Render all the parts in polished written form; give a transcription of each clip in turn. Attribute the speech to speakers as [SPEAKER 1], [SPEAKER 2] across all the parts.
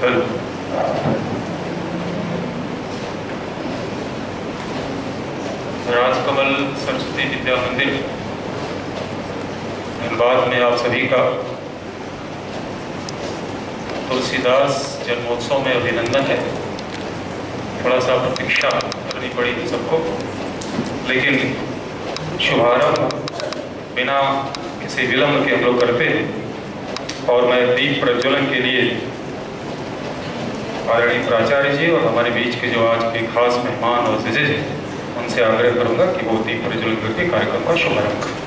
[SPEAKER 1] दल राजकमल सरस्वती विद्या मंदिर धनबाद में आप सभी का तुलसीदास जन्मोत्सव में अभिनंदन है। थोड़ा सा प्रतीक्षा करनी पड़ी थी सबको, लेकिन शुभारंभ बिना किसी विलंब के हम लोग करते हैं। और मैं दीप प्रज्वलन के लिए आदरणीय प्राचार्य जी और हमारे बीच के जो आज के खास मेहमान और विजय जी, उनसे आग्रह करूंगा कि वो दीप प्रज्वलन करके कार्यक्रम का शुभारंभ करें।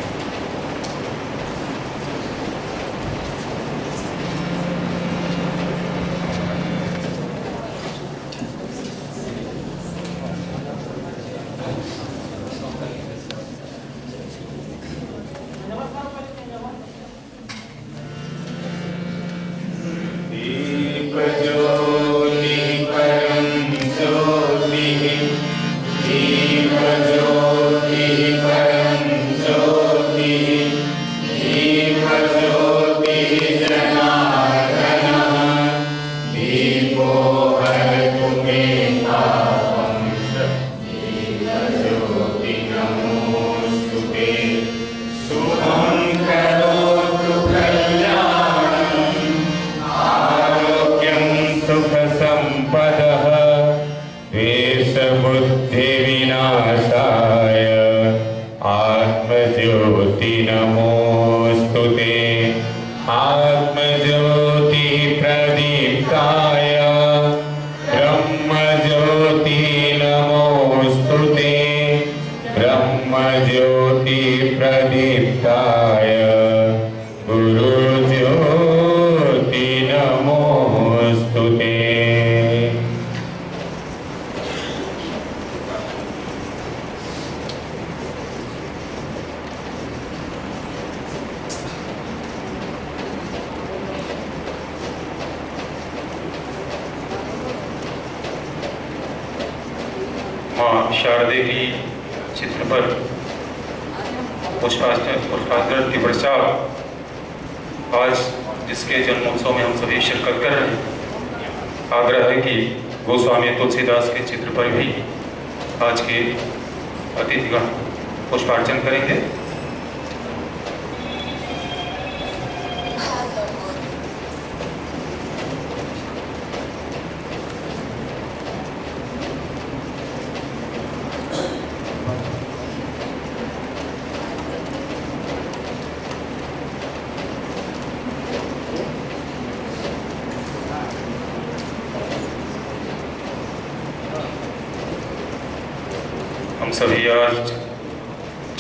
[SPEAKER 1] शारदे की चित्र पर पुष्पांजलि के पश्चात आज जिसके जन्मोत्सव में हम सभी शिरकत कर रहे हैं, आग्रह है कि गोस्वामी तुलसीदास के चित्र पर भी आज के अतिथिगण पुष्पार्चन करेंगे। हम सभी आज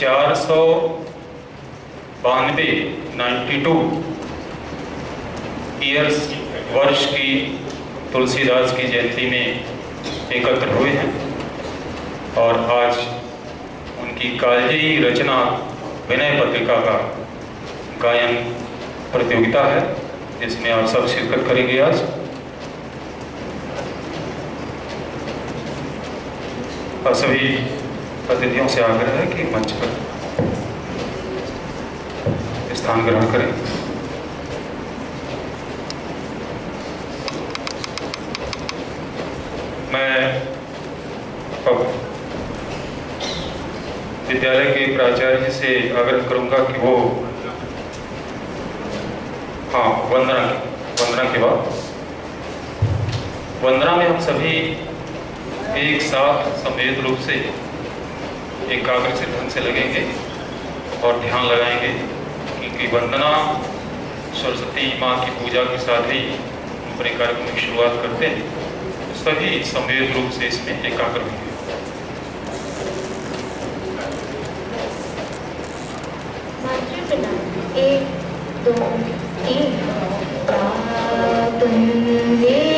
[SPEAKER 1] 492 ईयर्स वर्ष की तुलसीदास की जयंती में एकत्र हुए हैं और आज उनकी कालजयी रचना विनय पत्रिका का गायन प्रतियोगिता है, जिसमें आप सब शिरकत करेंगे। आज और सभी अतिथियों से आग्रह है कि मंच पर स्थान ग्रहण करें। मैं अब विद्यालय के प्राचार्य जी से आग्रह करूंगा कि वो वंदना के बाद वंदना में हम सभी एक साथ संवेद रूप से एकाग्र से ढंग से लगेंगे और ध्यान लगाएंगे, क्योंकि वंदना सरस्वती माँ की पूजा के साथ ही अपने कार्यक्रम की शुरुआत करते हैं। सभी संवेद रूप से इसमें एकाग्र होंगे।
[SPEAKER 2] एक दो तीन
[SPEAKER 3] Yeah.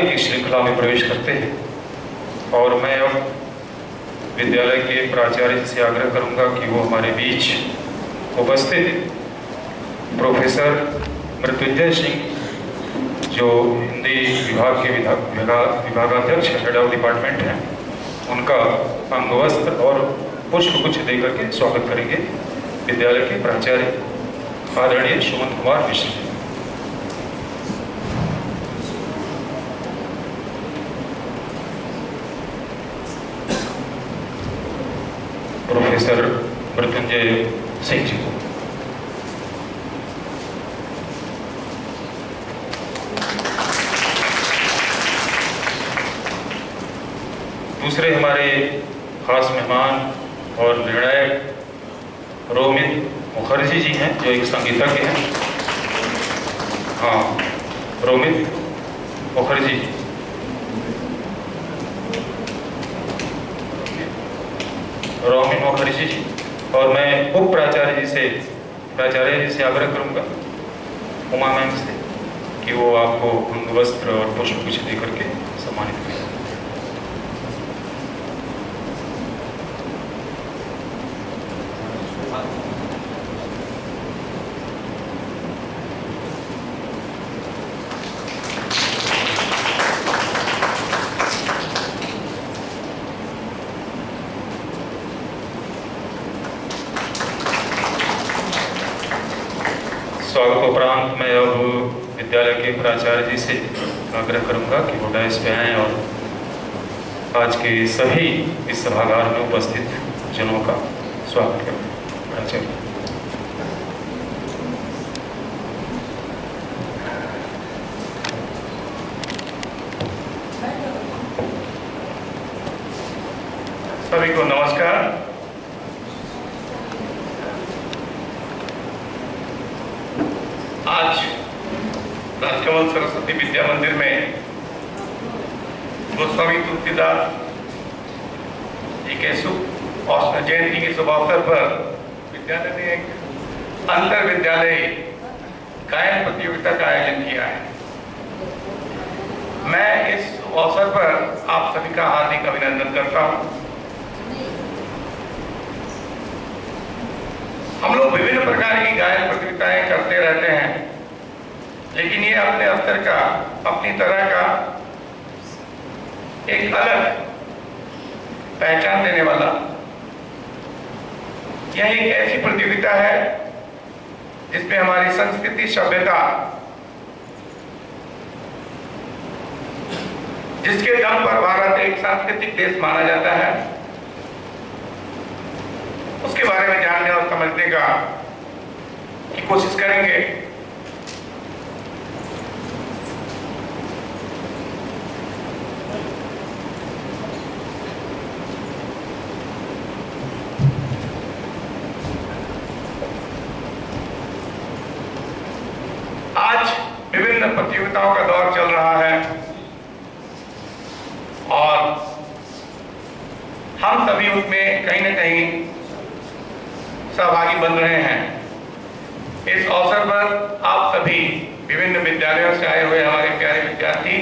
[SPEAKER 1] की श्रृंखला में प्रवेश करते हैं और मैं अब विद्यालय के प्राचार्य से आग्रह करूंगा कि वो हमारे बीच उपस्थित प्रोफेसर मृत्युंजय सिंह जो हिंदी विभाग के विभागाध्यक्ष हेड ऑफ डिपार्टमेंट हैं, उनका अंगवस्त्र और पुष्पगुच्छ देकर के स्वागत करेंगे विद्यालय के प्राचार्य आदरणीय सुमन कुमार मिश्र जी। प्रोफेसर मृत्युंजय सिंह जी को दूसरे हमारे खास मेहमान और निर्णायक रोमित मुखर्जी जी हैं जो एक संगीतज्ञ हैं। हाँ, रोमित मुखर्जी जी और मैं उप प्राचार्य जी से आग्रह करूंगा उमा मैम से कि वो आपको अंगवस्त्र और पुष्पगुच्छ देकर के सम्मानित करें। स्वागत उपरांत मैं अब विद्यालय के प्राचार्य जी से आग्रह करूंगा कि वो डायस पे आएँ और आज के सभी इस सभागार में उपस्थित जनों का स्वागत करें। प्राचार्य
[SPEAKER 3] सभी को नमस्कार। आज राजकमल सरस्वती विद्या मंदिर में गोस्वामी तुलसीदास जी के शुभ जयंती के शुभ अवसर पर विद्यालय ने एक अंतर विद्यालय गायन प्रतियोगिता का आयोजन किया है। मैं इस अवसर पर आप सभी का हार्दिक अभिनंदन करता हूं। हम लोग विभिन्न प्रकार की गायन प्रतियोगिताएं करते रहते हैं, लेकिन ये अपने स्तर का, अपनी तरह का एक अलग पहचान देने वाला यह एक ऐसी प्रतियोगिता है जिसमें हमारी संस्कृति, सभ्यता, जिसके दम पर भारत एक सांस्कृतिक देश माना जाता है, उसके बारे में जानने और समझने का की कोशिश करेंगे। आज विभिन्न प्रतियोगिताओं का दौर चल रहा है और हम सभी उसमें कहीं न कहीं सहभागी बन रहे हैं। इस अवसर पर आप सभी विभिन्न विद्यालयों से आए हुए हमारे प्यारे विद्यार्थी,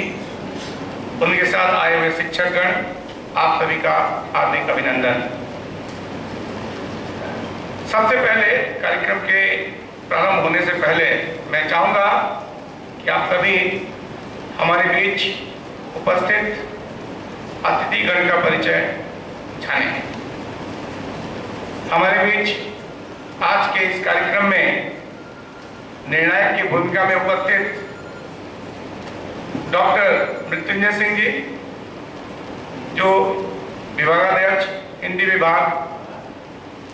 [SPEAKER 3] उनके साथ आए हुए शिक्षकगण, आप सभी का हार्दिक अभिनंदन। सबसे पहले कार्यक्रम के प्रारंभ होने से पहले मैं चाहूंगा कि आप सभी हमारे बीच उपस्थित अतिथिगण का परिचय जानें। हमारे बीच आज के इस कार्यक्रम में निर्णायक की भूमिका में उपस्थित डॉक्टर मृत्युंजय सिंह जी, जो विभागाध्यक्ष हिंदी विभाग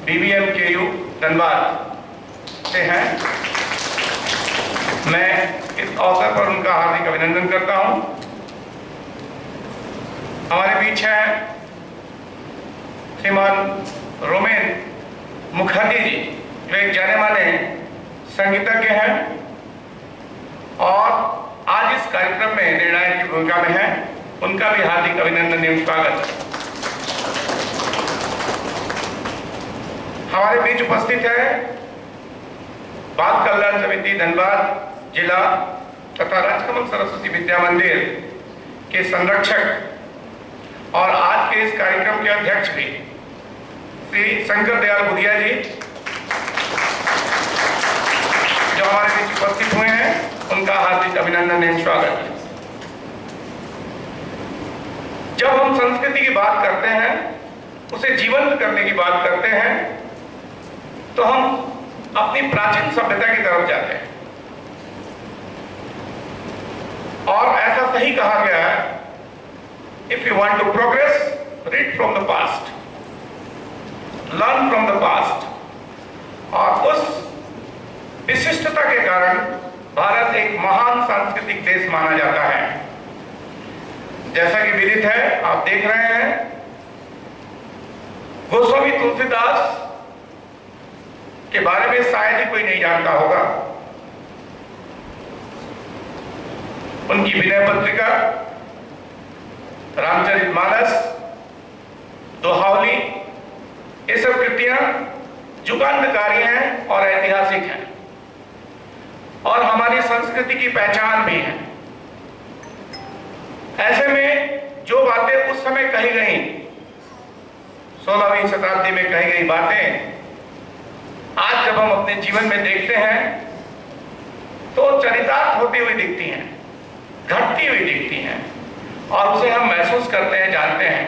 [SPEAKER 3] BBMKU धनबाद से हैं। मैं इस अवसर पर उनका हार्दिक अभिनंदन करता हूं। हमारे बीच हैं श्रीमान रोमेन मुखर्जी जी, जो एक जाने माने संगीतज्ञ हैं और आज इस कार्यक्रम में निर्णायक की भूमिका में हैं। उनका भी हार्दिक अभिनंदन एवं स्वागत। हमारे बीच उपस्थित है बाल कल्याण समिति धनबाद जिला तथा राजकमल सरस्वती विद्या मंदिर के संरक्षक और आज के इस कार्यक्रम के अध्यक्ष भी श्री शंकर दयाल बुधिया जी जो हमारे बीच उपस्थित हुए हैं, उनका हार्दिक अभिनंदन एवं स्वागत है। जब हम संस्कृति की बात करते हैं, उसे जीवंत करने की बात करते हैं, तो हम अपनी प्राचीन सभ्यता की तरफ जाते हैं। और ऐसा सही कहा गया है, if you want to progress, read from the past, learn from the past. और उस विशिष्टता के कारण भारत एक महान सांस्कृतिक देश माना जाता है। जैसा कि विदित है, आप देख रहे हैं, गोस्वामी तुलसीदास के बारे में शायद ही कोई नहीं जानता होगा। उनकी विनय पत्रिका, रामचरितमानस, दोहावली, ये सब कृतियां युगांतकारी हैं और ऐतिहासिक हैं और हमारी संस्कृति की पहचान भी है। ऐसे में जो बातें उस समय कही गई, 16वीं शताब्दी में कही गई बातें, आज जब हम अपने जीवन में देखते हैं तो चरितार्थ होती हुई दिखती हैं, घटती हुई दिखती हैं और उसे हम महसूस करते हैं, जानते हैं।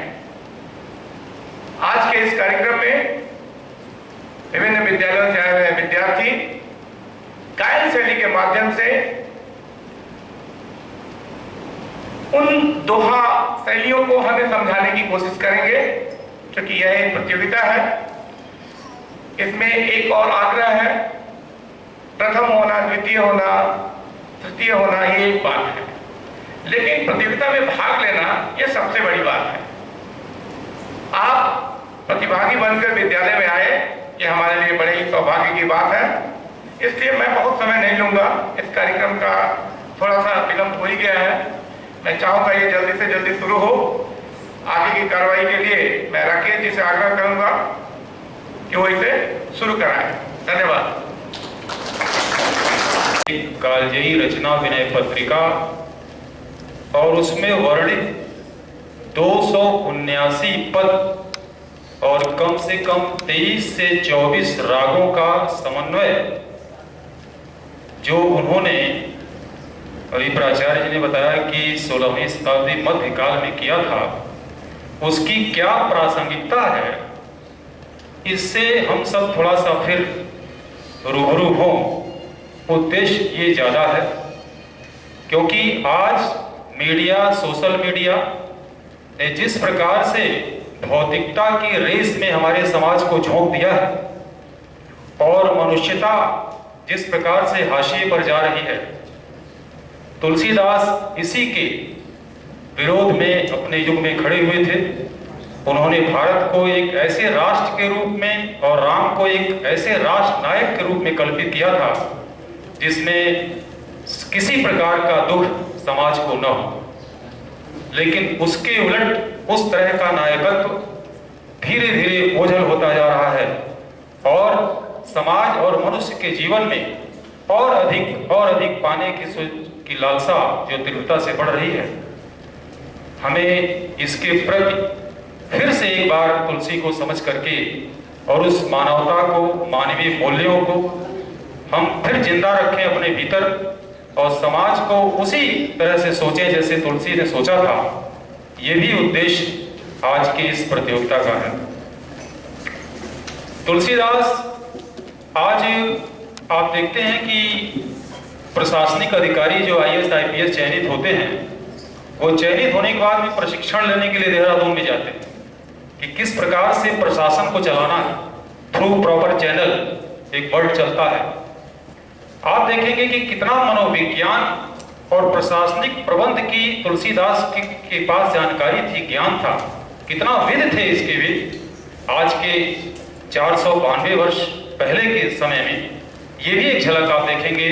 [SPEAKER 3] आज के इस कार्यक्रम में विभिन्न विद्यालयों से आए हुए विद्यार्थी गायन शैली के माध्यम से उन दोहा शैलियों को हमें समझाने की कोशिश करेंगे, क्योंकि यह एक प्रतियोगिता है। इसमें एक और आग्रह है, प्रथम होना, द्वितीय होना, तृतीय होना, ये एक बात है, लेकिन प्रतियोगिता में भाग लेना यह सबसे बड़ी बात है। आप प्रतिभागी बनकर विद्यालय में आए, ये हमारे लिए बड़े ही सौभाग्य की बात है। इसलिए मैं बहुत समय नहीं लूंगा, इस कार्यक्रम का थोड़ा सा विलंब हो ही गया है। मैं चाहूंगा ये जल्दी से जल्दी शुरू हो। आगे की कार्रवाई के लिए मैं राकेश जी से आग्रह करूंगा कि वो इसे शुरू कराएं। धन्यवाद।
[SPEAKER 1] कालजयी रचना विनय पत्रिका और उसमें वर्णित 279 पद और कम से कम 23 से 24 रागों का समन्वय जो उन्होंने, अभी प्राचार्य जी ने बताया कि 16वीं शताब्दी मध्यकाल में किया था, उसकी क्या प्रासंगिकता है, इससे हम सब थोड़ा सा फिर रूबरू हों। उद्देश्य ये ज़्यादा है क्योंकि आज मीडिया, सोशल मीडिया ने जिस प्रकार से भौतिकता की रेस में हमारे समाज को झोंक दिया है और मनुष्यता जिस प्रकार से हाशिए पर जा रही है, तुलसीदास इसी के विरोध में अपने युग में खड़े हुए थे। उन्होंने भारत को एक ऐसे राष्ट्र के रूप में और राम को एक ऐसे राष्ट्र नायक के रूप में कल्पित किया था जिसमें किसी प्रकार का दुख समाज को न हो, लेकिन उसके उलट उस तरह का नायकत्व धीरे धीरे ओझल होता जा रहा है और समाज और मनुष्य के जीवन में और अधिक पाने की लालसा जो तीव्रता से बढ़ रही है। हमें इसके प्रति फिर से एक बार तुलसी को समझ करके और उस मानवता को, मानवीय मूल्यों को हम फिर जिंदा रखें अपने भीतर और समाज को उसी तरह से सोचें जैसे तुलसी ने सोचा था। ये भी उद्देश्य आज की इस प्रतियोगिता का है। तुलसीदास, आज आप देखते हैं कि प्रशासनिक अधिकारी जो IAS IPS चयनित होते हैं, वो चयनित होने के बाद में प्रशिक्षण लेने के लिए देहरादून में जाते हैं कि किस प्रकार से प्रशासन को चलाना है। थ्रू प्रॉपर चैनल एक वर्ड चलता है। आप देखेंगे कि कितना मनोविज्ञान और प्रशासनिक प्रबंध की तुलसीदास के पास जानकारी थी, ज्ञान था, कितना विद थे इसके भी। आज के 492 वर्ष पहले के समय में ये भी एक झलक आप देखेंगे।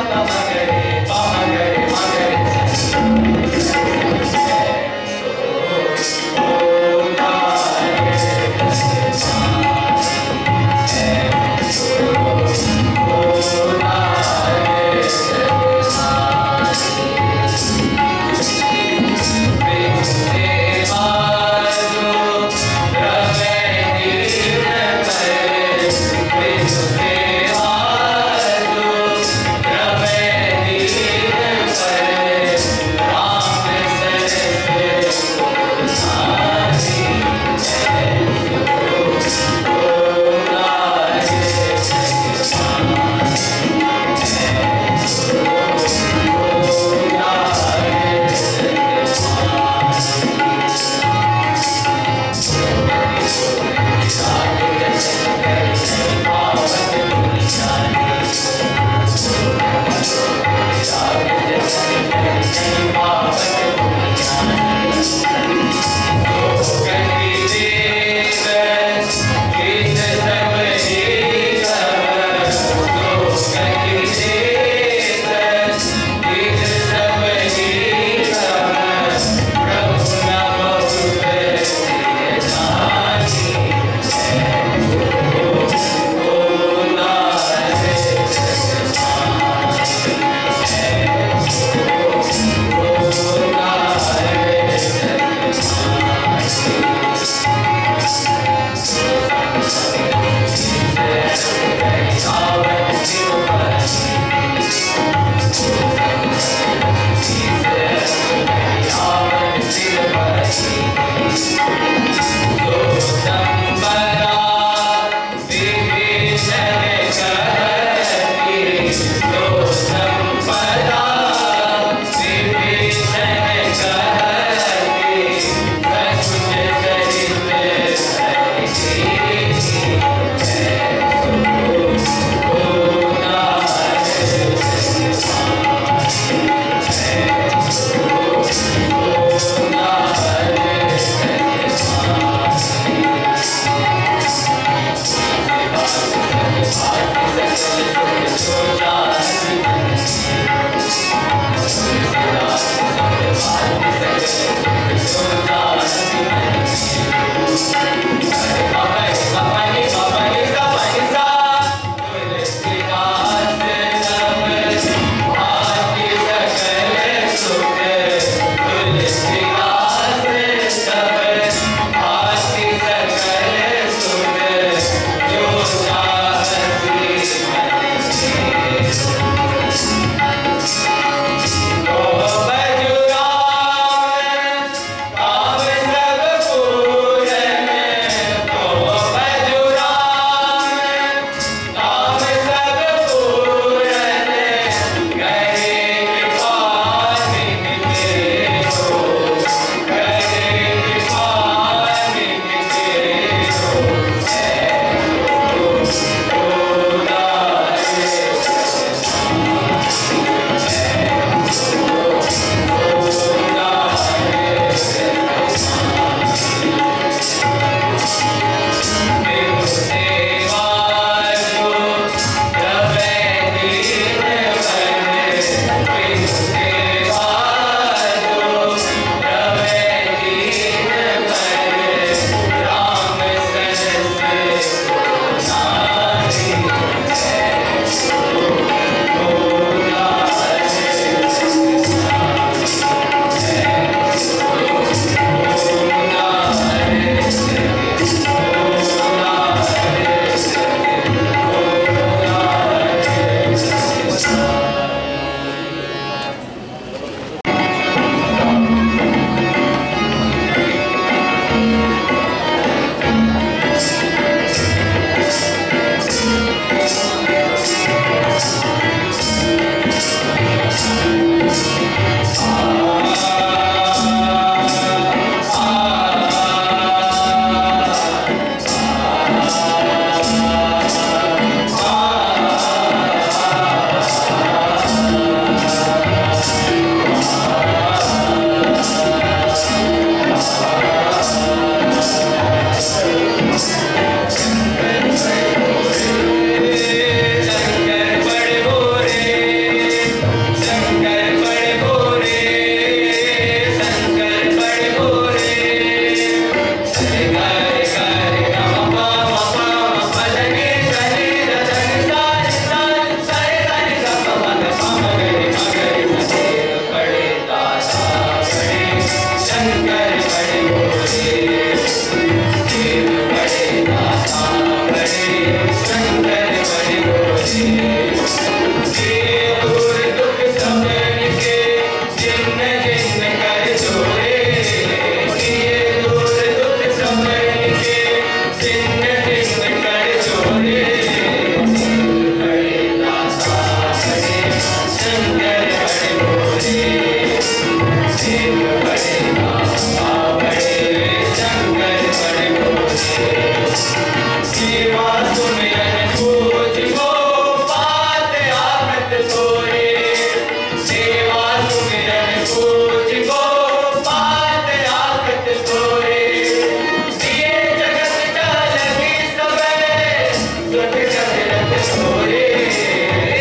[SPEAKER 4] Thank you.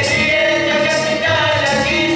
[SPEAKER 4] दिए जगत का लगी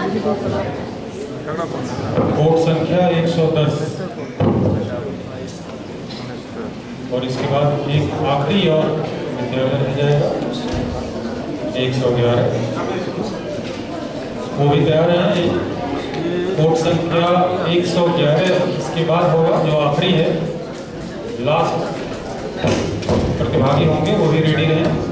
[SPEAKER 4] वोट संख्या 110 और इसके बाद एक आखिरी और विद्यालय रह जाएगा 111। वो भी तैयार है। वोट संख्या 111 इसके बाद होगा जो आखिरी है, लास्ट प्रतिभागी होंगे, वो भी रेडी रहें।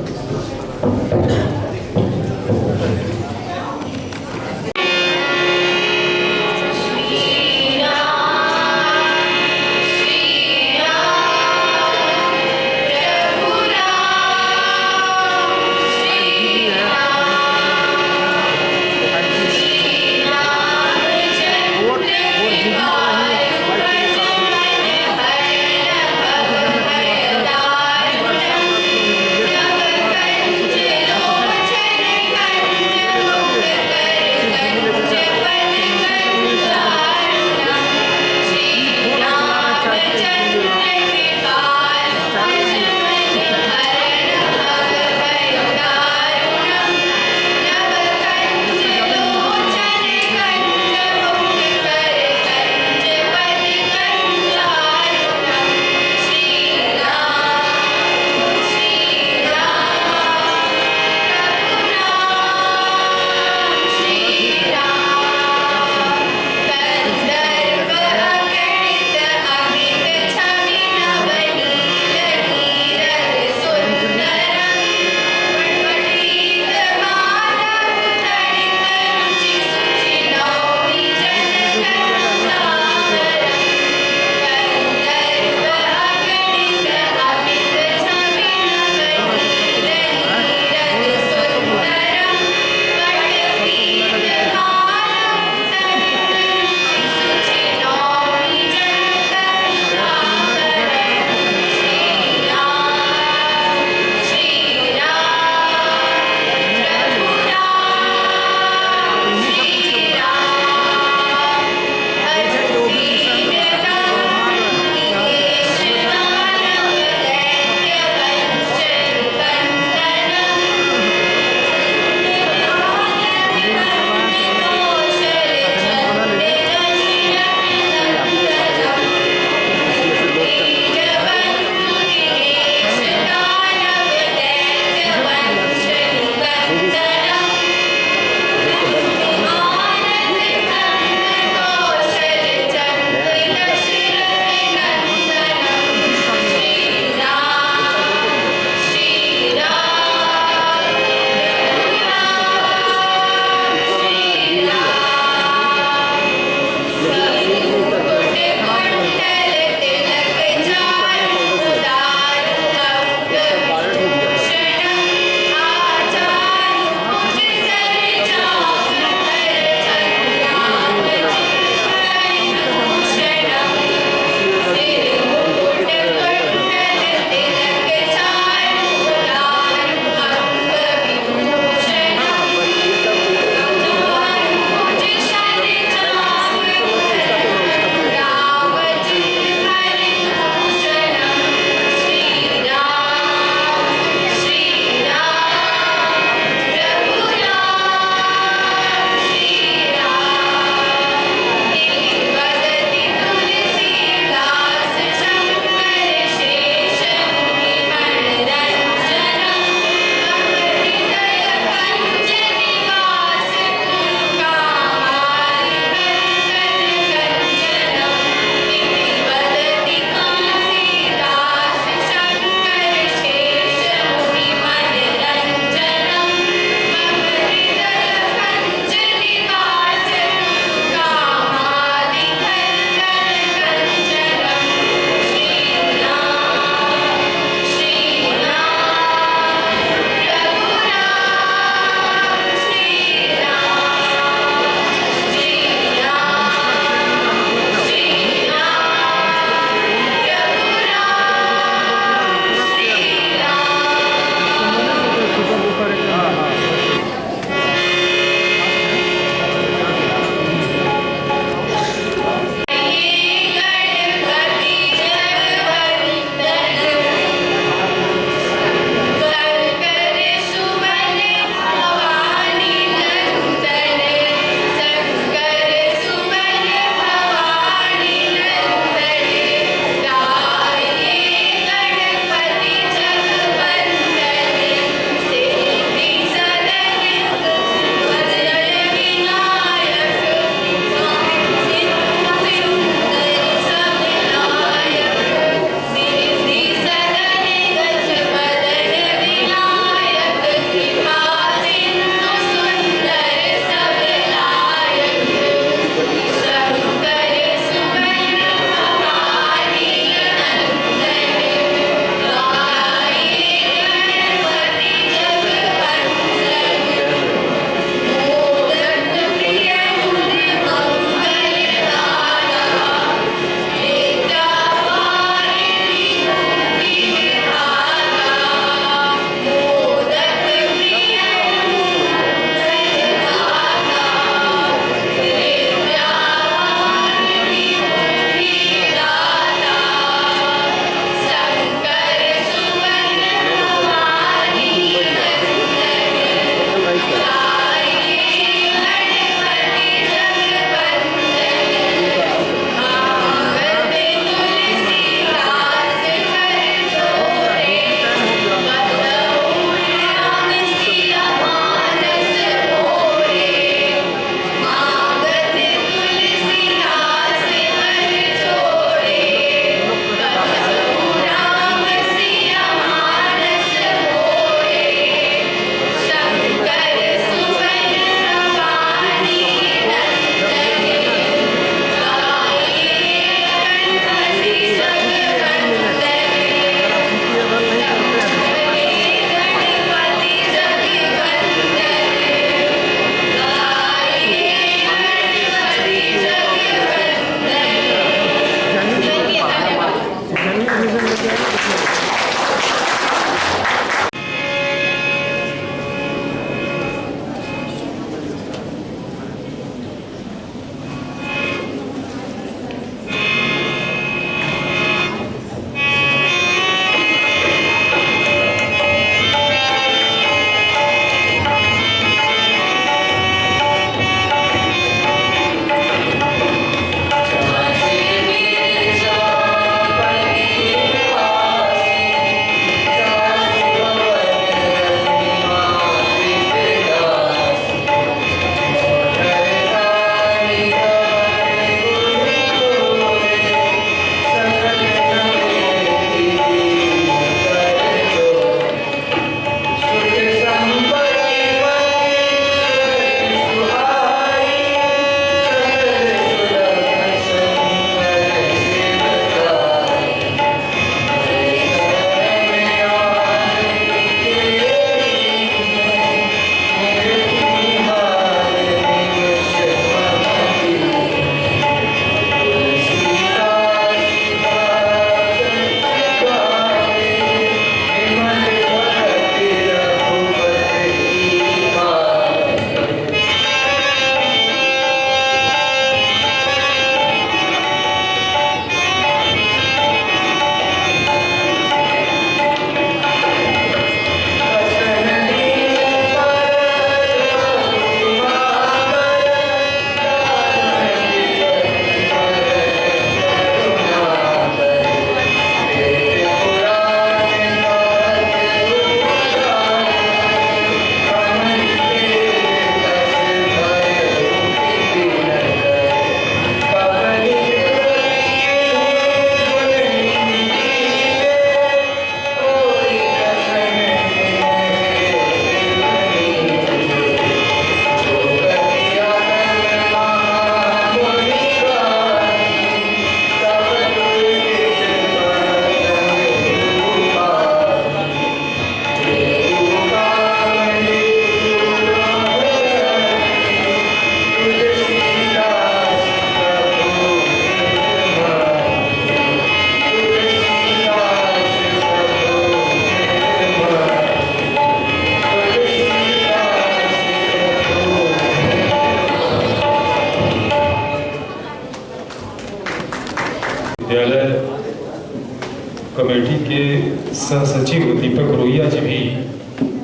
[SPEAKER 4] कमेटी के सह सचिव दीपक रोहिया जी भी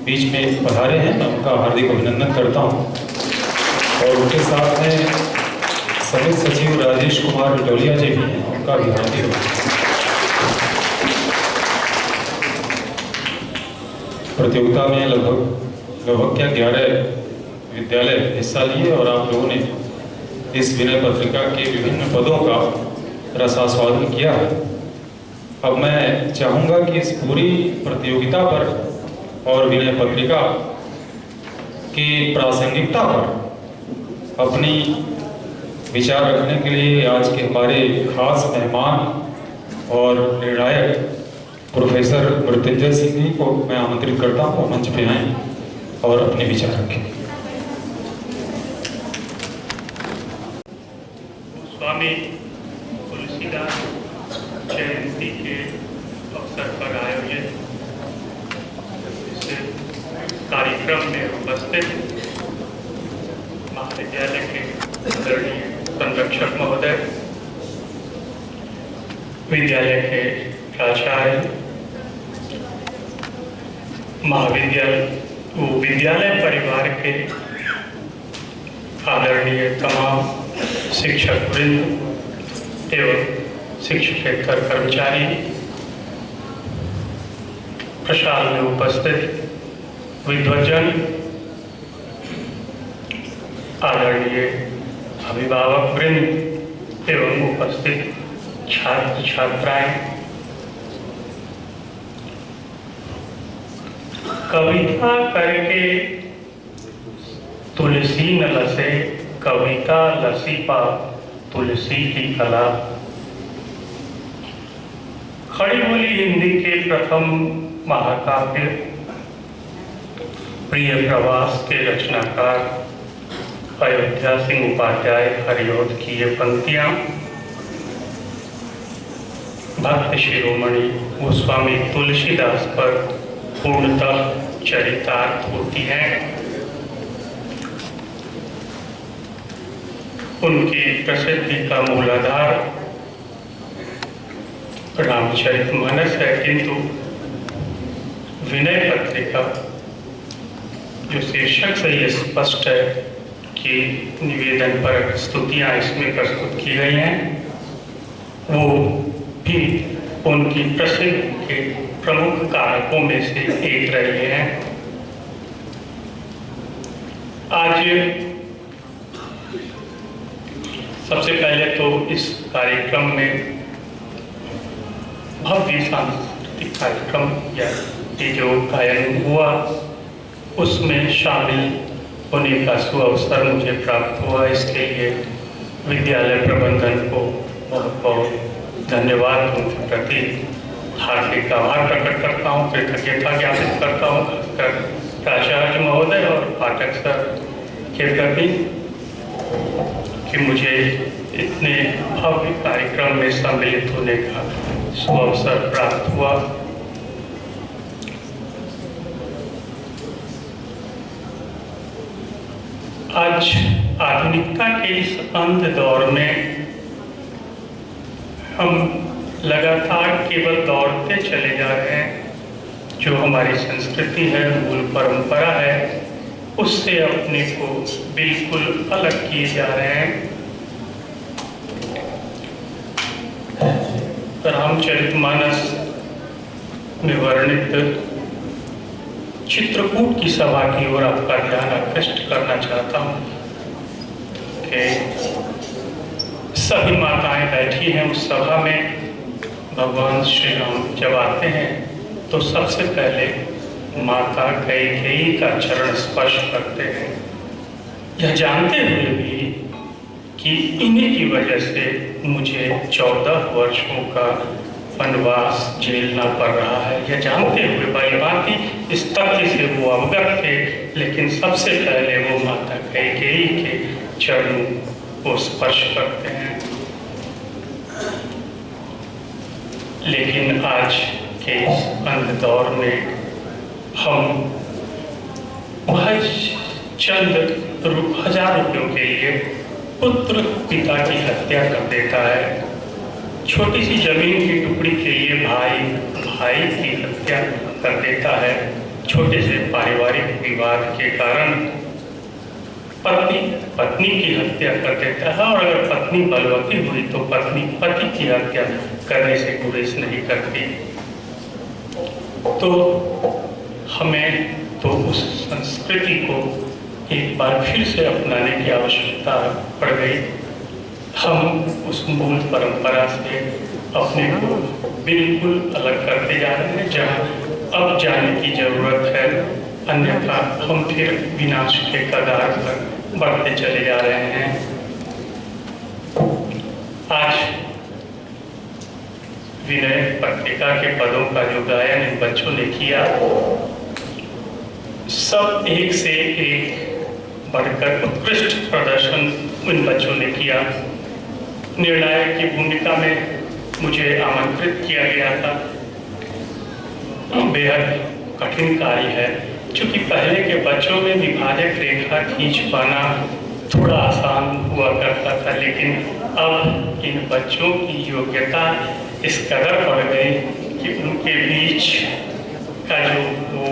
[SPEAKER 4] बीच में पधारे हैं, मैं उनका हार्दिक अभिनंदन करता हूं। और उनके साथ में समिति सचिव राजेश कुमार बिटोलिया जी भी हैं, उनका भी हार्दिक अभिनंदन। प्रतियोगिता में लगभग क्या 11 विद्यालय हिस्सा लिए और आप लोगों ने इस विनय पत्रिका के विभिन्न पदों का रसास्वादन किया है। अब मैं चाहूँगा कि इस पूरी प्रतियोगिता पर और विनय पत्रिका की प्रासंगिकता पर अपनी विचार रखने के लिए आज के हमारे खास मेहमान और निर्णायक प्रोफेसर मृत्युंजय सिंह जी को मैं आमंत्रित करता हूँ, मंच पे आएं और अपने विचार रखें।
[SPEAKER 5] स्वामी तुलसीदास जयंती के अवसर पर आयोजित इस कार्यक्रम में उपस्थित महाविद्यालय के आदरणीय संरक्षक महोदय, विद्यालय के प्राचार्य, विद्यालय परिवार के आदरणीय तमाम शिक्षक वृंद एवं शिक्षकेतर कर्मचारी, प्रसाद में उपस्थित विद्वजन, आदरणीय अभिभावक वृंद एवं उपस्थित छात्र छात्राएं, कविता करके तुलसी न लसे, कविता लसी पा तुलसी की कला। खड़ी बोली हिंदी के प्रथम महाकाव्य प्रिय प्रवास के रचनाकार अयोध्या सिंह उपाध्याय हरिऔध की ये पंक्तियां भक्त शिरोमणि गोस्वामी तुलसीदास पर पूर्णतः चरितार्थ होती हैं। उनकी प्रसिद्धि का मूलाधार रामचरितमानस है, किंतु विनय पत्रिका जो शीर्षक से ये स्पष्ट है कि निवेदन पर स्तुतियां इसमें प्रस्तुत की गई हैं, वो भी उनकी प्रसिद्धि के प्रमुख कारकों में से एक रहे हैं। आज सबसे पहले तो इस कार्यक्रम में भव्य सांस्कृतिक कार्यक्रम या ये जो गायन हुआ उसमें शामिल होने का सुअवसर मुझे प्राप्त हुआ। इसके लिए विद्यालय प्रबंधन को बहुत बहुत धन्यवाद, उनके प्रति हार्दिक आभार प्रकट करता हूँ, कृतज्ञता ज्ञापित करता हूँ, खासकर प्राचार्य महोदय और पाठक सर के प्रति कि मुझे इतने भव्य कार्यक्रम में सम्मिलित होने का सुअवसर प्राप्त हुआ। आज आधुनिकता के इस अंध दौर में हम लगातार केवल दौड़ते चले जा रहे हैं। जो हमारी संस्कृति है, मूल परंपरा है, उससे अपने को बिल्कुल अलग किए जा रहे हैं। रामचरितमानस में वर्णित चित्रकूट की सभा की ओर आपका ध्यान आकृष्ट करना चाहता हूँ कि सभी माताएं बैठी हैं उस सभा में। भगवान श्री राम जब आते हैं तो सबसे पहले माता कैकेयी का चरण स्पर्श करते हैं, यह जानते हुए भी कि इन्हीं की वजह से मुझे 14 वर्षों का वनवास झेलना पड़ रहा है। यह जानते हुए भांति इस तथ्य से वो अवगत थे, लेकिन सबसे पहले वो माता कैकेयी के चरणों को स्पर्श करते हैं। लेकिन आज के इस अंध दौर में हम चंद 1000 रुपयों के लिए पुत्र पिता की हत्या कर देता है। छोटी सी जमीन की टुकड़ी के लिए भाई की हत्या कर देता है। छोटे से पारिवारिक विवाद के कारण पति पत्नी की हत्या कर देता है, और अगर पत्नी बलवती हुई तो पत्नी पति की हत्या करने से गुरेज नहीं करती। तो हमें तो उस संस्कृति को एक बार फिर से अपनाने की आवश्यकता पड़ गई। हम उस मूल परंपरा से अपने को बिल्कुल अलग करते जा रहे हैं, जहाँ अब जाने की जरूरत है, अन्यथा हम फिर विनाश के कगार पर बढ़ते चले जा रहे हैं। आज विनय पत्रिका के पदों का जो गायन इन बच्चों ने किया, सब एक से एक बढ़कर उत्कृष्ट प्रदर्शन उन बच्चों ने किया। निर्णायक की भूमिका में मुझे आमंत्रित किया गया था। बेहद कठिन कार्य है, क्योंकि पहले के बच्चों में विभाजक रेखा खींच पाना थोड़ा आसान हुआ करता था, लेकिन अब इन बच्चों की योग्यता इस कदर बढ़ गई कि उनके बीच का जो वो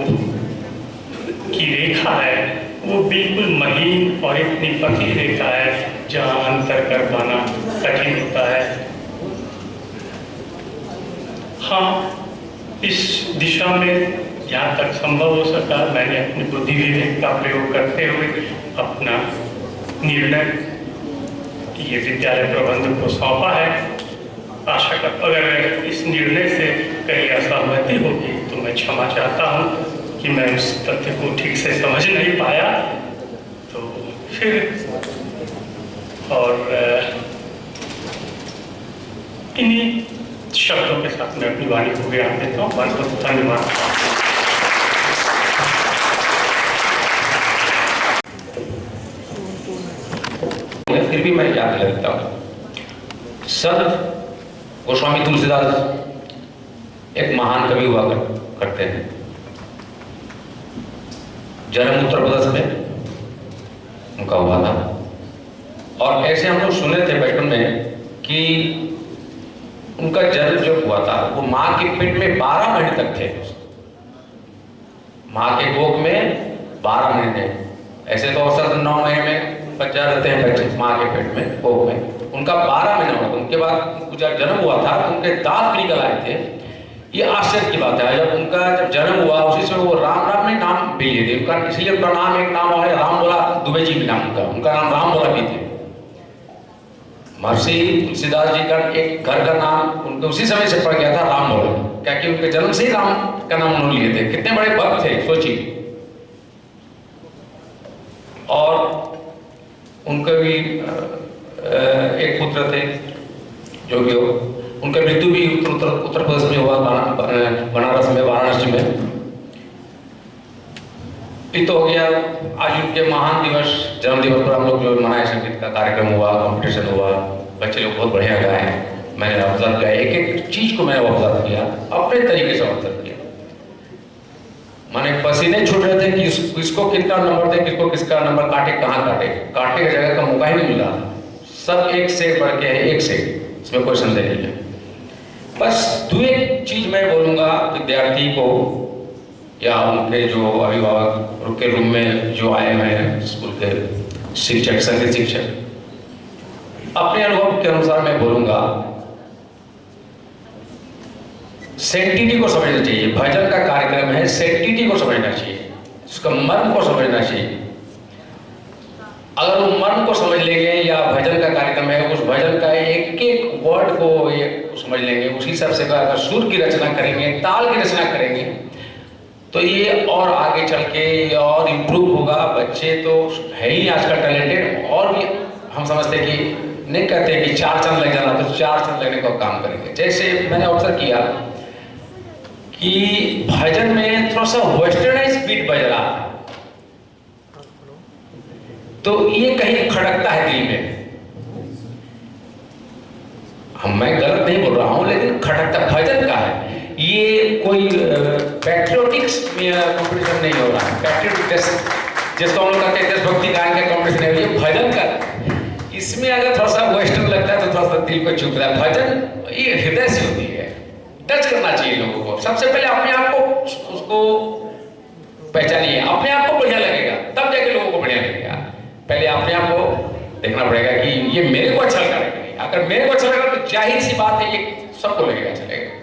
[SPEAKER 5] की रेखा है वो बिल्कुल महीन और इतनी पतली रेखा है जहाँ अंतर कर पाना कठिन होता है। हाँ, इस दिशा में जहाँ तक संभव हो सका मैंने अपनी बुद्धि विवेक का प्रयोग करते हुए अपना निर्णय ये विद्यालय प्रबंधक को सौंपा है। आशा कर अगर इस निर्णय से कहीं असहमति होगी तो मैं क्षमा चाहता हूँ कि मैं उस तथ्य को ठीक से समझ नहीं पाया। तो फिर और इन्हीं शब्दों के साथ मैं अपनी वाणी को विराम देता हूँ। बहुत बहुत धन्यवाद।
[SPEAKER 6] फिर भी मैं याद रखता हूँ, संत गोस्वामी तुलसीदास एक महान कवि हुआ करते हैं। जन्म उत्तर प्रदेश में उनका हुआ था, और ऐसे हम लोग सुने थे बचपन में कि उनका जन्म जब हुआ था वो माँ के पेट में 12 महीने तक थे। माँ के कोख में 12 महीने, ऐसे तो औसत 9 महीने में बच्चा रहते हैं बच्चे माँ के पेट में कोख में, उनका 12 महीना हुआ। उनके बाद जब जन्म हुआ था तो उनके दांत निकल आए थे। ये आश्चर्य की बात है, जब जन्म हुआ उसी समय वो राम में नाम भी लिए थे उनका, इसलिए उनका नाम एक नाम है राम बोला दुबे जी के नाम उनका नाम राम बोला भी थे। महर्षि तुलसीदास जी का एक घर का नाम उनके उसी समय से पड़ गया था राम बोला, क्या कि उनके जन्म से ही राम का नाम उन्होंने लिए थे। कितने बड़े भक्त थे सोचिए। और उनके भी एक पुत्र थे जो भी हो, उनका मृत्यु भी उत्तर प्रदेश में हुआ, बनारस में, वाराणसी में। ये तो हो गया। आज उनके महान दिवस, जन्म दिवस पर हम लोग जो मनाए, संगीत का कार्यक्रम हुआ, कंपटीशन हुआ, बच्चे लोग बहुत बढ़िया गाए। मैंने ऑब्जर्व किया, एक एक चीज को मैंने ऑब्जर्व किया, अपने तरीके से ऑब्जर्व किया। माने पसीने छूट रहे थे कि किसको कितना नंबर दे, किसको किसका नंबर काटे, कहाँ काटे, काटने की जगह का मौका ही नहीं मिला। सब एक से बढ़ के है, एक से, इसमें कोई संदेह नहीं है। बस दो एक चीज मैं बोलूंगा विद्यार्थी को या उनके जो अभिभावक उनके रूम में जो आए हुए हैं, स्कूल के शिक्षक, संगीत शिक्षक, अपने अनुभव के अनुसार मैं बोलूंगा सेंटिटी को समझना चाहिए। भजन का कार्यक्रम है, सेंटिटी को समझना चाहिए, उसका मर्म को समझना चाहिए। अगर वो मर्म को समझ लेंगे, या भजन का कार्यक्रम है उस भजन का एक एक वर्ड को ये समझ लेंगे, उसी हिसाब से अगर सुर की रचना करेंगे, ताल की रचना करेंगे, तो ये और आगे चल के और इम्प्रूव होगा। बच्चे तो है ही आजकल टैलेंटेड, और भी हम समझते हैं कि नहीं कहते कि 4 चंद लग जाना, तो 4 चंद लगने का काम करेंगे। जैसे मैंने ऑब्जर्व किया कि भजन में थोड़ा सा वेस्टर्नाइज बीट बज रहा है, तो ये कहीं खड़कता है दिल में। मैं गलत नहीं बोल रहा हूं, लेकिन खड़कता भजन का है। ये कोई पैट्रियोटिक्स कॉम्पिटिशन नहीं हो रहा है, पैट्रियोटिक जिसको हम लोग कहते हैं देशभक्ति गायन का कॉम्पिटिशन है, ये भजन का। इसमें अगर थोड़ा सा वेस्टर्न लगता है तो थोड़ा सा दिल को चुभता है। भजन ये हृदय से होती है, टच करना चाहिए लोगों को। सबसे पहले अपने आप को उसको पहचानिए, अपने आप को बढ़िया लगेगा तब जाके लोगों को बढ़िया लगेगा। पहले अपने आप को देखना पड़ेगा कि ये मेरे को अच्छा लगा रहेगा। अगर मेरे को अच्छा लगा तो जाहिर सी बात है ये सबको लगेगा अच्छा लगेगा।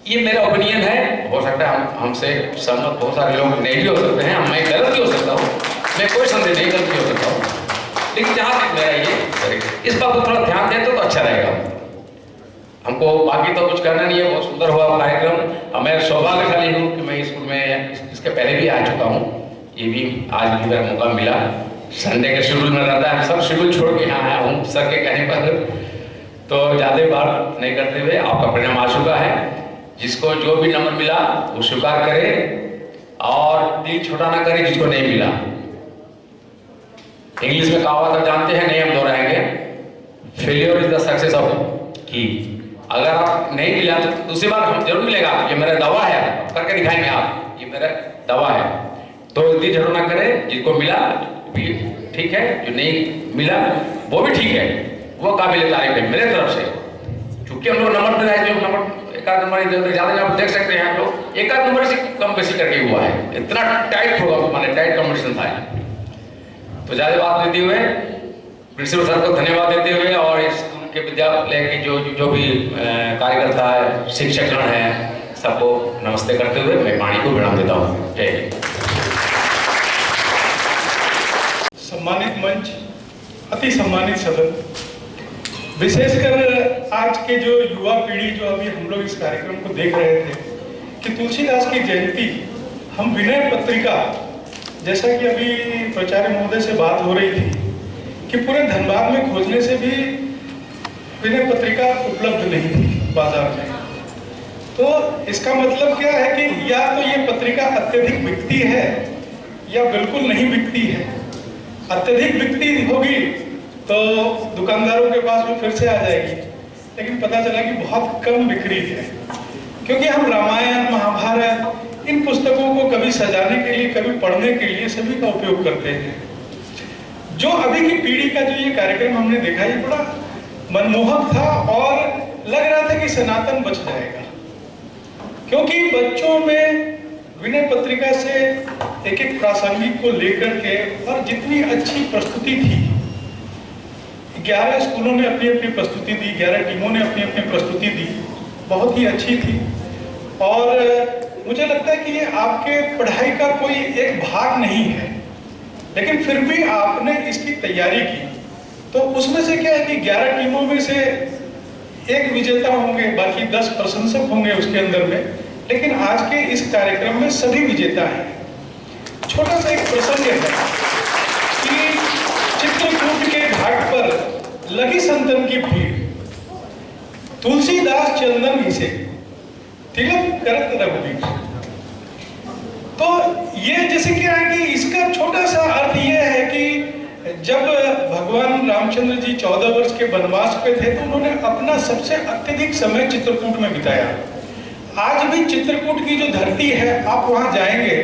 [SPEAKER 6] ये मेरा ओपिनियन है, हो सकता है हमसे सहमत बहुत सारे लोग नहीं भी हो सकते हैं, मैं गलत भी हो सकता हूँ, मैं कोई संदेह नहीं गलत भी हो सकता हूँ, लेकिन जहाँ तक मेरा ये इस बात को थोड़ा ध्यान दें तो अच्छा रहेगा। हमको बाकी तो कुछ करना नहीं है। बहुत सुंदर हुआ कार्यक्रम। मैं सौभाग्यशाली हूँ कि मैं स्कूल में इसके पहले भी आ चुका हूँ, ये भी आज भी मेरा मौका मिला। संडे के शेड्यूल में रहता है, सब शेड्यूल छोड़ के यहाँ आया हूँ सर के कहने पर। तो ज़्यादा बात नहीं करते हुए आपका परिणाम आ चुका है। जिसको जो भी नंबर मिला वो स्वीकार करे और दिल छोटा ना करे जिसको नहीं मिला। इंग्लिश में कहावत आप जानते हैं, नहीं हम दोहराएंगे, failure is the success of की। अगर आप नहीं मिला तो दूसरी बार हम जरूर मिलेगा। ये मेरा दावा है, करके दिखाएंगे आप, ये मेरा दावा है। तो दिल जरूर ना करें, जिसको मिला भी ठीक है, जो नहीं मिला वो भी ठीक है, वो काबिल तारीफ है मेरे तरफ से। चूंकि हम लोग नंबर दे रहे हैं, जो नंबर एक आध नंबर ज्यादा आप देख सकते हैं, आप लोग एक आध नंबर से कम बेसी करके हुआ है। इतना टाइट होगा, माने टाइट कॉम्पिटिशन था। तो ज्यादा बात देते हुए प्रिंसिपल सर को धन्यवाद देते हुए और स्कूल के विद्यालय के जो भी कार्यकर्ता है, शिक्षकगण है, सबको नमस्ते करते हुए मैं वाणी को विराम देता हूँ। जय हिंद।
[SPEAKER 7] सम्मानित मंच, अति सम्मानित सदन, विशेषकर आज के जो युवा पीढ़ी जो अभी हम लोग इस कार्यक्रम को देख रहे थे कि तुलसीदास की जयंती, हम विनय पत्रिका, जैसा कि अभी प्राचार्य महोदय से बात हो रही थी कि पूरे धनबाद में खोजने से भी विनय पत्रिका उपलब्ध नहीं थी बाजार में। तो इसका मतलब क्या है कि या तो ये पत्रिका अत्यधिक बिकती है या बिल्कुल नहीं बिकती है। अत्यधिक बिकती होगी तो दुकानदारों के पास में फिर से आ जाएगी, लेकिन पता चला कि बहुत कम बिक्री है, क्योंकि हम रामायण, महाभारत, इन पुस्तकों को कभी सजाने के लिए, कभी पढ़ने के लिए सभी का उपयोग करते हैं। जो अभी की पीढ़ी का जो ये कार्यक्रम हमने देखा, ये बड़ा मनमोहक था और लग रहा था कि सनातन बच जाएगा, क्योंकि बच्चों में विनय पत्रिका से एक एक प्रासंगिक को लेकर के और जितनी अच्छी प्रस्तुति थी। 11 स्कूलों ने अपनी अपनी प्रस्तुति दी, 11 टीमों ने अपनी अपनी प्रस्तुति दी, बहुत ही अच्छी थी। और मुझे लगता है कि ये आपके पढ़ाई का कोई एक भाग नहीं है, लेकिन फिर भी आपने इसकी तैयारी की। तो उसमें से क्या है कि 11 टीमों में से एक विजेता होंगे, बाकी 10 प्रशंसक होंगे उसके अंदर में, लेकिन आज के इस कार्यक्रम में सभी विजेता हैं। छोटा सा एक प्रसंग है कि चित्रकूट के घाट पर लगी संतन की भीड़, तुलसीदास चंदन घिसे, तिलक करत रघुवीर। तो ये जैसे क्या है कि इसका छोटा सा अर्थ ये है कि जब भगवान रामचंद्र जी 14 वर्ष के वनवास पे थे तो उन्होंने अपना सबसे अत्यधिक समय चित्रकूट में बिताया। आज भी चित्रकूट की जो धरती है, आप वहां जाएंगे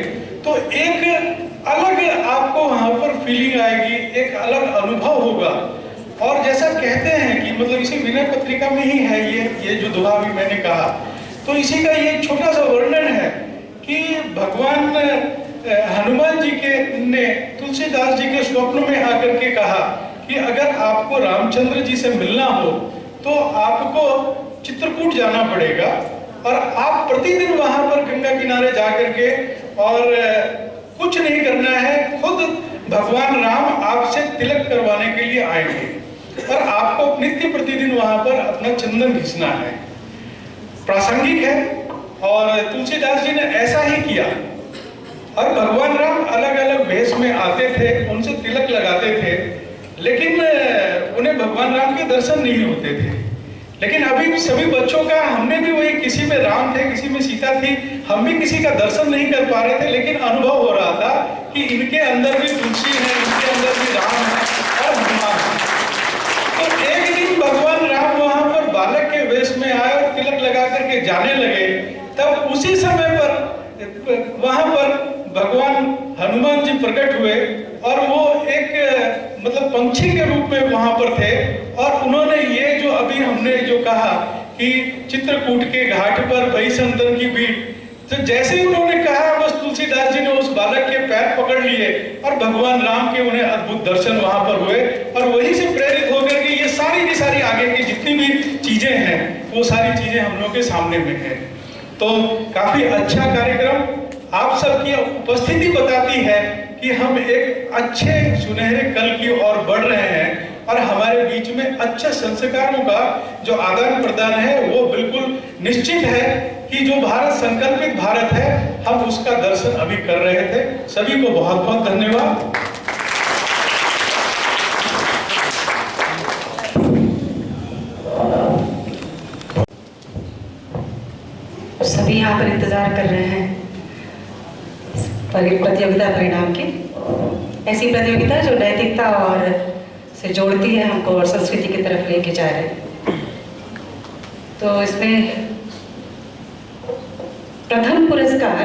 [SPEAKER 7] तो एक अलग आपको वहां पर फीलिंग आएगी, एक अलग अनुभव होगा। और जैसा कहते हैं कि मतलब इसी विनय पत्रिका में ही है ये जो दोहा भी मैंने कहा, तो इसी का ये छोटा सा वर्णन है कि भगवान हनुमान जी ने तुलसीदास जी के स्वप्न में आकर के कहा कि अगर आपको रामचंद्र जी से मिलना हो तो आपको चित्रकूट जाना पड़ेगा और आप प्रतिदिन वहां पर गंगा किनारे जाकर के और कुछ नहीं करना है, खुद भगवान राम आपसे तिलक करवाने के लिए आएंगे और आपको नित्य प्रतिदिन वहां पर अपना चंदन घिसना है। प्रासंगिक है और तुलसीदास जी ने ऐसा ही किया और भगवान राम अलग अलग वेश में आते थे, उनसे तिलक लगाते थे, लेकिन उन्हें भगवान राम के दर्शन नहीं होते थे। लेकिन अभी सभी बच्चों का, हमने भी वही, किसी में राम थे, किसी में सीता थी, हम भी किसी का दर्शन नहीं कर पा रहे थे, लेकिन अनुभव हो रहा था कि इनके अंदर भी तुलसी है, इनके अंदर भी राम है और हनुमान है। तो एक दिन भगवान राम वहां पर बालक के वेश में आए और तिलक लगा करके जाने लगे, तब उसी समय पर वहां पर भगवान हनुमान जी प्रकट हुए और वो एक मतलब पंछी के रूप में वहां पर थे और उन्होंने ये जो अभी हमने जो कहा कि चित्रकूट के घाट पर भई संतन की भीड़, तो जैसे ही उन्होंने कहा बस तुलसीदास जी ने उस बालक के पैर पकड़ लिए और भगवान राम के उन्हें अद्भुत दर्शन वहां पर हुए, और वहीं से प्रेरित होकर के ये सारी की सारी आगे की जितनी भी चीजें हैं वो सारी चीजें हम लोग के सामने में हैं। तो काफी अच्छा कार्यक्रम, आप सबकी उपस्थिति बताती है कि हम एक अच्छे सुनहरे कल की ओर बढ़ रहे हैं, और हमारे बीच में अच्छे संस्कारों का जो आदान प्रदान है वो बिल्कुल निश्चित है कि जो भारत संकल्पित भारत है हम उसका दर्शन अभी कर रहे थे। सभी को बहुत बहुत धन्यवाद।
[SPEAKER 8] सभी यहाँ पर इंतजार कर रहे हैं प्रतियोगिता परिणाम की। ऐसी प्रतियोगिता जो नैतिकता और से जोड़ती है हमको और संस्कृति की तरफ लेके जा रहे हैं। तो इसमें प्रथम पुरस्कार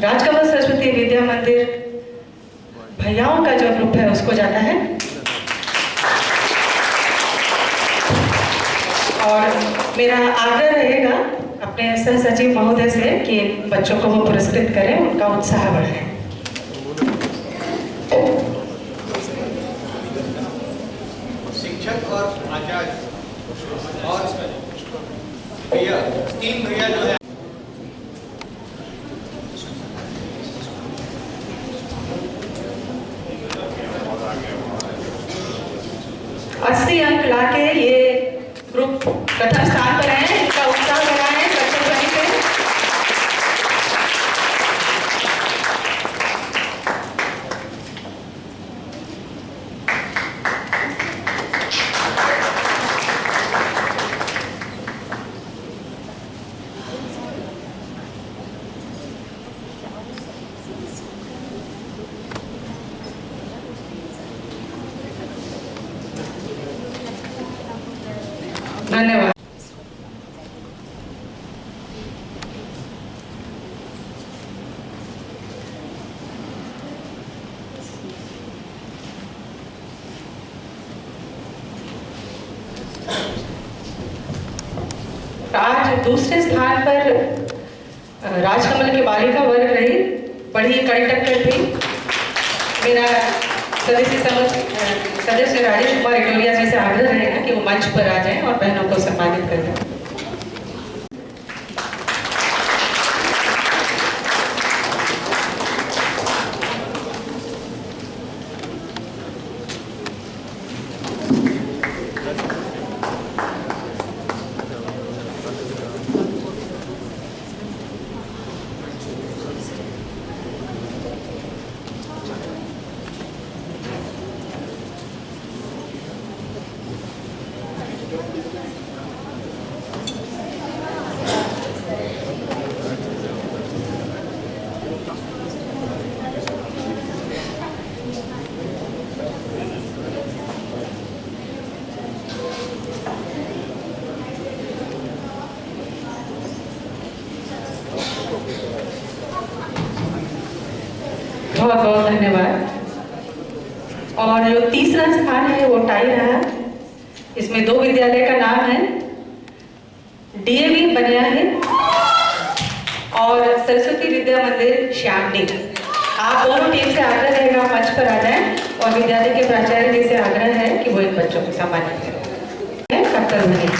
[SPEAKER 8] राजकमल सरस्वती विद्या मंदिर भैयाओं का जो ग्रुप है उसको जाता है, और मेरा आग्रह रहेगा अपने सह सचिव महोदय से कि बच्चों को वो पुरस्कृत करें, उनका उत्साह बढ़ाएं।
[SPEAKER 9] शिक्षक और आचार्य और भैया, तीन भैया जो है
[SPEAKER 8] अंक लाके ये ग्रुप प्रथम स्थान पर है। इनका उत्साह बढ़ाएं बच्चों सभी से। धन्यवाद। आज दूसरे स्थान पर राजकमल की बालिका वर्ग रही, बड़ी कड़ी टक्कर थी। मेरा सदस्य राजेश कुमार इटोलिया जी से आग्रह रहेगा कि वो मंच पर आ जाएं और बहनों को सम्मानित करें। बहुत बहुत धन्यवाद। और जो तीसरा स्थान है वो टाई रहा। इसमें दो विद्यालय का नाम है, डीएवी बनिया है और सरस्वती विद्या मंदिर श्यामली। आप दोनों टीम से आग्रह रहेगा मंच पर आ जाएं, और विद्यालय के प्राचार्य जी से आग्रह है कि वो इन बच्चों को सम्मानित करें। डॉक्टर मनीष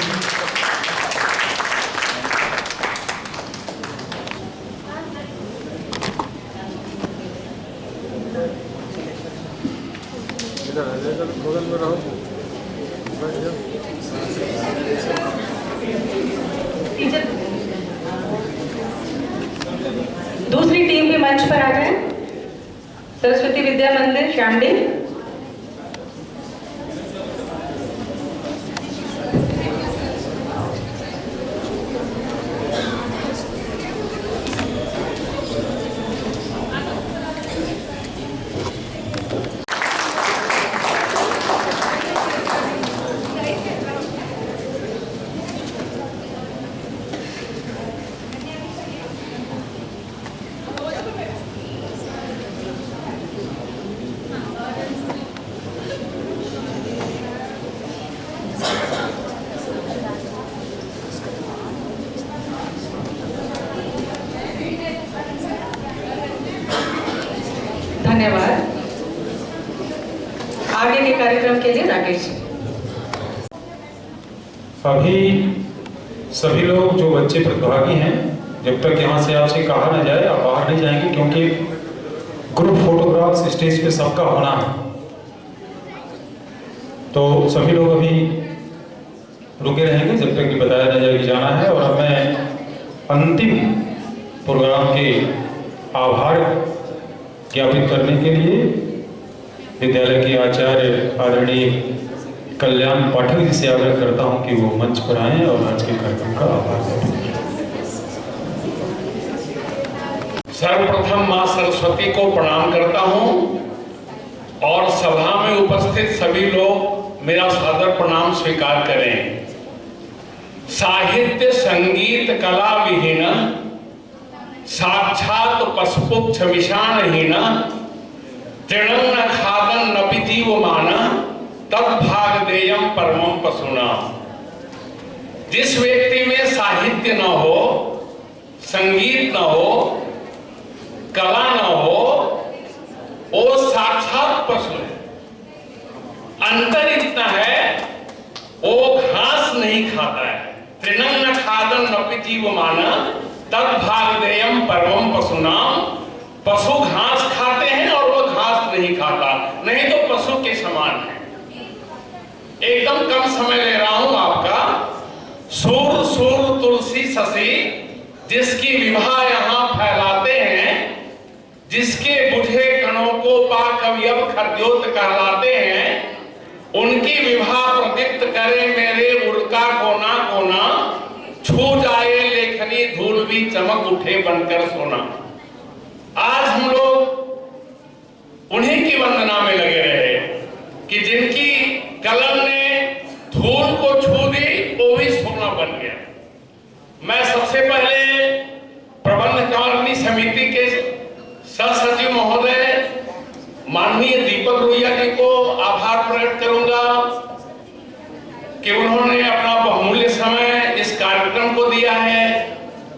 [SPEAKER 8] दूसरी टीम भी मंच पर आ जाए। सरस्वती विद्या मंदिर श्यामली। आगे के कार्यक्रम के लिए राकेश जी।
[SPEAKER 4] अभी सभी लोग जो बच्चे प्रतिभागी हैं, जब तक यहाँ से आपसे कहा न जाए आप बाहर नहीं जाएंगे, क्योंकि ग्रुप फोटोग्राफ्स स्टेज पे सबका होना है। तो सभी लोग अभी रुके रहेंगे जब तक कि बताया न जाए कि जाना है। और अब मैं अंतिम प्रोग्राम के आभार ज्ञापित करने के लिए विद्यालय के आचार्य आदरणीय कल्याण पाठक जी से आग्रह करता हूं कि वो मंच पर आएं और आज के कार्यक्रम का आभार करें।
[SPEAKER 3] सर्वप्रथम मां सरस्वती को प्रणाम करता हूं और सभा में उपस्थित सभी लोग मेरा सादर प्रणाम स्वीकार करें। साहित्य संगीत कला विहीन साक्षात पशुपुच्छ विषाणहीन तृणं न खादन न पितीव मान तद्भाग देयम परमं पशुना। जिस व्यक्ति में साहित्य न हो, संगीत न हो, कला न हो, वो साक्षात पशु है। अंतर इतना है, वो घास नहीं खाता है। तृणं न खादन न पितीव मान तद्भाग देयम परमं पशुना। पशु घास खाते हैं और वो घास नहीं खाता, नहीं तो पशु के समान है। एकदम कम समय ले रहा हूं आपका। सूर सूर तुलसी शशि जिसकी विवाह यहां फैलाते हैं, जिसके बुझे कणों को पा कवियव खरज्योत कहलाते हैं, उनकी विवाह प्रदीप्त करे मेरे उड़का कोना कोना, छू जाए लेखनी धूल भी चमक उठे बनकर सोना। आज हम लोग उन्हीं की वंदना में लगे रहे कि जिनकी कलम ने धूल को छू दी, वो भी सोना बन गया। मैं सबसे पहले प्रबंध कारिणी समिति के सचिव महोदय माननीय दीपक रुइया जी को आभार प्रकट करूंगा कि उन्होंने अपना बहुमूल्य समय इस कार्यक्रम को दिया है।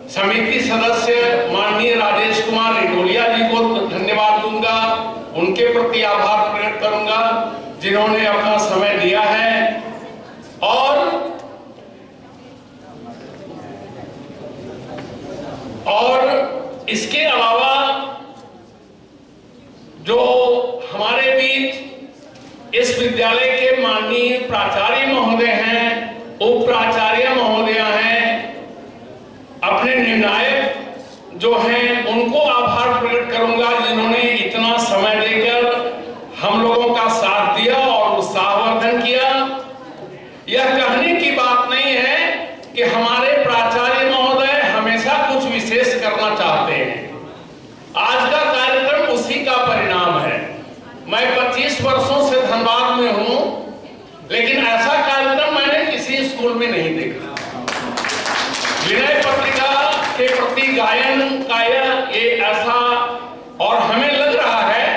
[SPEAKER 3] समिति सदस्य माननीय राजेश कुमार निटोलिया जी को धन्यवाद दूंगा, उनके प्रति आभार प्रकट करूंगा जिन्होंने अपना समय दिया है। और इसके अलावा जो हमारे बीच इस विद्यालय के माननीय प्राचार्य महोदय हैं, उप प्राचार्य महोदय हैं, अपने निर्णायक जो हैं उनको आभार प्रकट करूंगा जिन्होंने इतना समय देकर हम लोगों का साथ दिया और उत्साहवर्धन किया। यह कहने की बात नहीं है कि हमारे प्राचार्य महोदय हमेशा कुछ विशेष करना चाहते हैं। आज का कार्यक्रम उसी का परिणाम है। मैं 25 वर्षों से धनबाद में हूं, लेकिन ऐसा कार्यक्रम मैंने किसी स्कूल में नहीं देखा। विनय पत्रिका के प्रति गायन का ये ऐसा, और हमें लग रहा है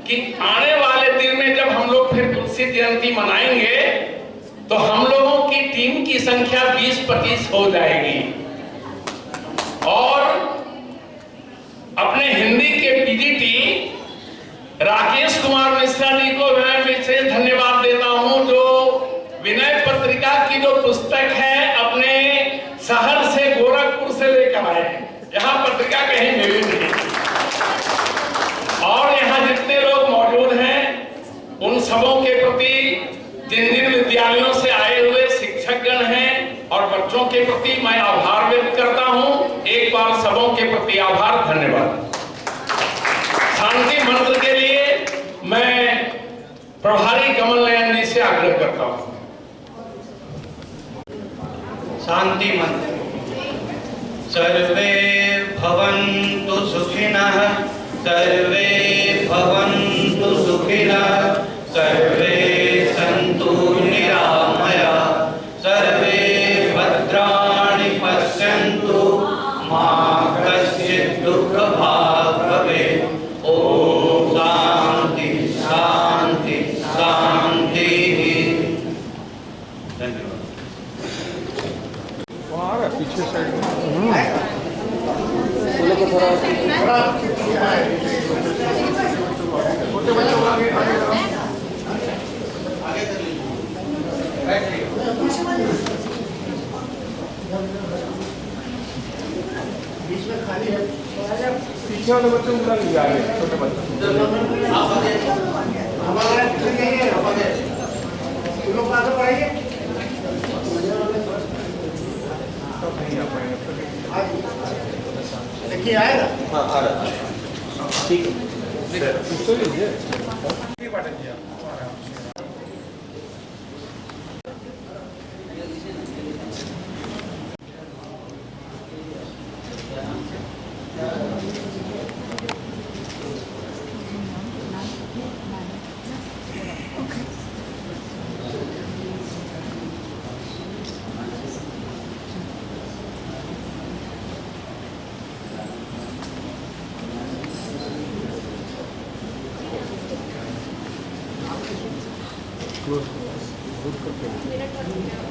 [SPEAKER 3] कि आने वाले दिन में जब हम लोग फिर तुलसी जयंती मनाएंगे तो हम लोगों की टीम की संख्या 20-25 हो जाएगी। और अपने हिंदी के पीजीटी राकेश कुमार मिश्रा जी को मैं विशेष धन्यवाद देता हूं, जो विनय पत्रिका की जो पुस्तक है अपने शहर से गोरखपुर से लेकर आए। यहाँ पत्रिका कहीं मिली नहीं। और यहाँ जितने लोग मौजूद हैं उन सबों के प्रति, जिन जिन विद्यालयों से आए हुए शिक्षकगण हैं और बच्चों के प्रति मैं आभार व्यक्त करता हूं। एक बार सबों के प्रति आभार, धन्यवाद। शांति मंत्र के लिए मैं प्रभारी कमल नयन जी से आग्रह करता हूं।
[SPEAKER 9] शांति मंत्र। सर्वे भवन्तु सुखिनः, सर्वे भवन्तु सुखिनः, सर्वे सन्तु निरामया, सर्वे भद्राणि पश्यन्तु, मा कश्चित् दुःखभाग् भवेत्। ओम शांति शांति शांति।
[SPEAKER 7] पीछे साइड
[SPEAKER 3] पीछे वाले बच्चों को बुला लीजिए, आगे छोटे बच्चे।
[SPEAKER 9] देखिए आएगा।
[SPEAKER 3] हाँ आ रहा है, ठीक है। इसको लीजिए।
[SPEAKER 2] मिनट